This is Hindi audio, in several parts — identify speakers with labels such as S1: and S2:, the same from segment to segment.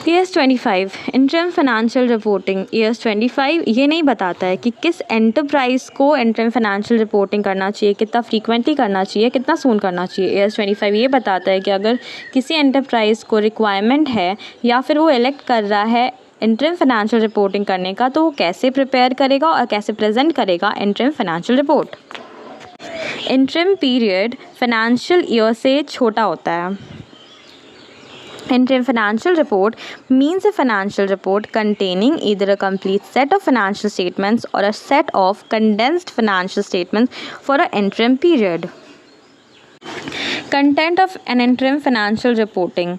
S1: ES25 interim financial reporting. ES25 ये नहीं बताता है कि किस एंटरप्राइज को इंटरिम फाइनेंशियल रिपोर्टिंग करना चाहिए, कितना फ्रीक्वेंटली करना चाहिए, कितना सून करना चाहिए। ES25 ये बताता है कि अगर किसी एंटरप्राइज को रिक्वायरमेंट है या फिर वो इलेक्ट कर रहा है इंटरिम फाइनेंशियल रिपोर्टिंग करने का, तो वो कैसे प्रिपेयर करेगा और कैसे प्रेजेंट करेगा interim financial report. Interim period financial year से छोटा होता है। Interim financial report means a financial report containing either a complete set of financial statements or a set of condensed financial statements for an interim period. Content of an interim financial reporting: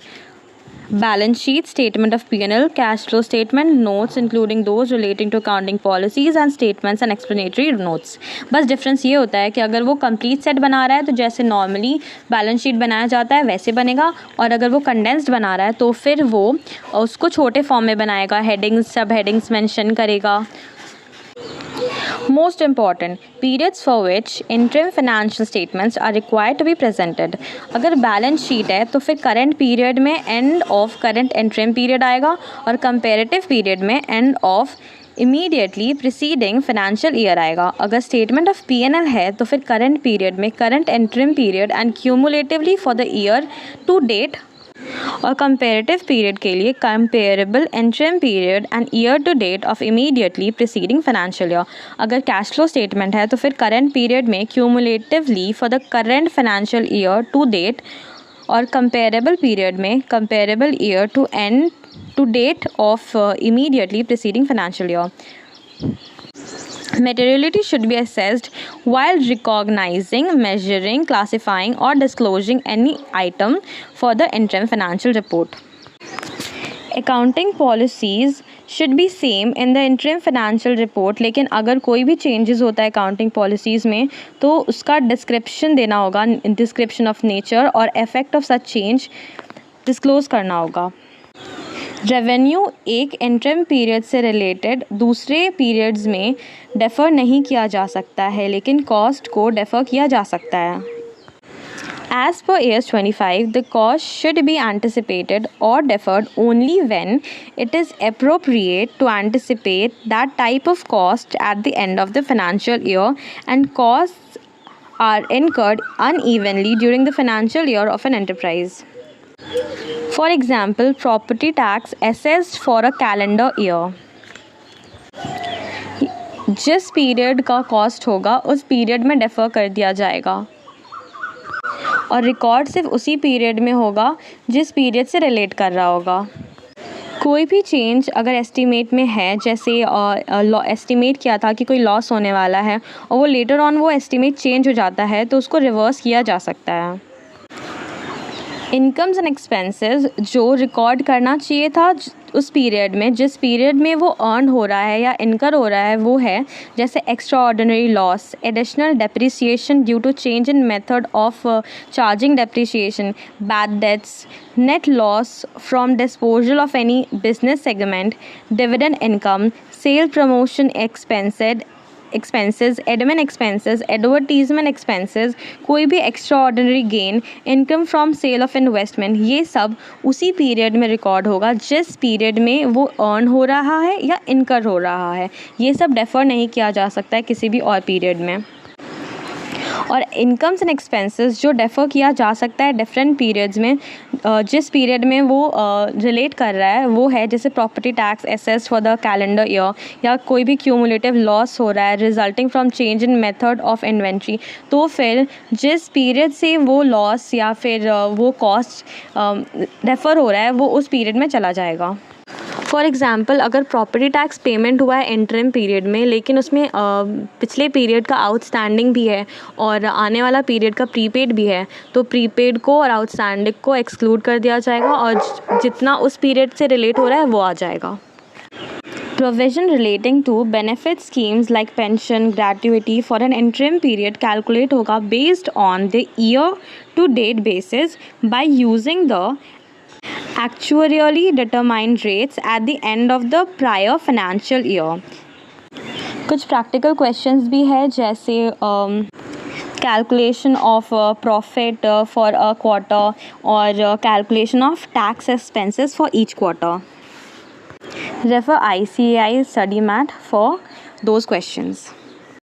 S1: balance sheet, statement of P&L, cash flow statement, notes including those relating to accounting policies and statements and explanatory notes. बस डिफरेंस ये होता है कि अगर वो कंप्लीट सेट बना रहा है तो जैसे नॉर्मली बैलेंस शीट बनाया जाता है वैसे बनेगा, और अगर वो कंडेंस्ड बना रहा है तो फिर वो उसको छोटे फॉर्म में बनाएगा, हेडिंग्स सब हेडिंग्स मेंशन करेगा। Most important, periods for which interim financial statements are required to be presented. अगर बैलेंस शीट है तो फिर करंट पीरियड में end of current interim period आएगा, और कंपेरेटिव पीरियड में end of immediately preceding financial year आएगा। अगर स्टेटमेंट ऑफ P&L है तो फिर करंट पीरियड में current interim period end cumulatively for the year to date, और कंपेरेटिव पीरियड के लिए comparable interim period end year to date of immediately preceding financial year. अगर कैश फ्लो स्टेटमेंट है तो फिर करंट पीरियड में cumulatively for the current financial year to date, और कंपेरेबल पीरियड में comparable year to end to date of immediately preceding financial year. Materiality should be assessed while recognizing, measuring, classifying or disclosing any item for the interim financial report. Accounting policies should be same in the interim financial report, लेकिन अगर कोई भी changes होता है accounting policies में तो उसका description देना होगा, description of nature और effect of such change disclose करना होगा। रेवेन्यू एक इंटरिम पीरियड से रिलेटेड दूसरे पीरियड्स में डेफ़र नहीं किया जा सकता है, लेकिन कॉस्ट को डेफ़र किया जा सकता है। As per ES25, the cost should be anticipated or deferred only when it is appropriate to anticipate that type of cost at the end of the financial year, and costs are incurred unevenly during the financial year of an enterprise. For example, property tax assessed for a calendar year. जिस पीरियड का कॉस्ट होगा उस पीरियड में डेफ़र कर दिया जाएगा, और रिकॉर्ड सिर्फ उसी पीरियड में होगा जिस पीरियड से रिलेट कर रहा होगा। कोई भी चेंज अगर एस्टीमेट में है, जैसे एस्टीमेट किया था कि कोई लॉस होने वाला है और वो लेटर ऑन वो एस्टीमेट चेंज हो जाता है तो उसको रिवर्स किया जा सकता है। इनकम्स एंड एक्सपेंसेस जो रिकॉर्ड करना चाहिए था उस पीरियड में, जिस पीरियड में वो अर्न हो रहा है या इनकर हो रहा है, वो है जैसे extra ordinary loss, additional depreciation due to change in method of charging depreciation, bad debts, net loss from disposal of any business segment, dividend income, sale promotion expenses, admin expenses, advertisement expenses, कोई भी extra ordinary gain, income from sale of investment, ये सब उसी पीरियड में रिकॉर्ड होगा जिस पीरियड में वो अर्न हो रहा है या इनकर हो रहा है। ये सब डेफ़र नहीं किया जा सकता है किसी भी और पीरियड में। और इनकम्स एंड एक्सपेंसेस जो डेफ़र किया जा सकता है डिफरेंट पीरियड्स में, जिस पीरियड में वो रिलेट कर रहा है, वो है जैसे property tax assessed for the calendar year, या कोई भी क्यूमुलेटिव लॉस हो रहा है resulting from change in method of inventory, तो फिर जिस पीरियड से वो लॉस या फिर वो कॉस्ट रेफ़र हो रहा है वो उस पीरियड में चला जाएगा। फॉर एग्ज़ाम्पल, अगर प्रॉपर्टी टैक्स पेमेंट हुआ है इंटरिम पीरियड में, लेकिन उसमें पिछले पीरियड का आउटस्टैंडिंग भी है और आने वाला पीरियड का प्रीपेड भी है, तो प्रीपेड को और आउटस्टैंडिंग को एक्सक्लूड कर दिया जाएगा और जितना उस पीरियड से रिलेट हो रहा है वो आ जाएगा। Provision relating to benefit schemes like pension, gratuity for an interim period calculate होगा based on the year to date basis by using the actuarially determined rates at the end of the prior financial year. कुछ प्रैक्टिकल क्वेश्चंस भी है, जैसे calculation of profit for a quarter और calculation of tax expenses for each quarter. Refer ICAI study mat for those questions.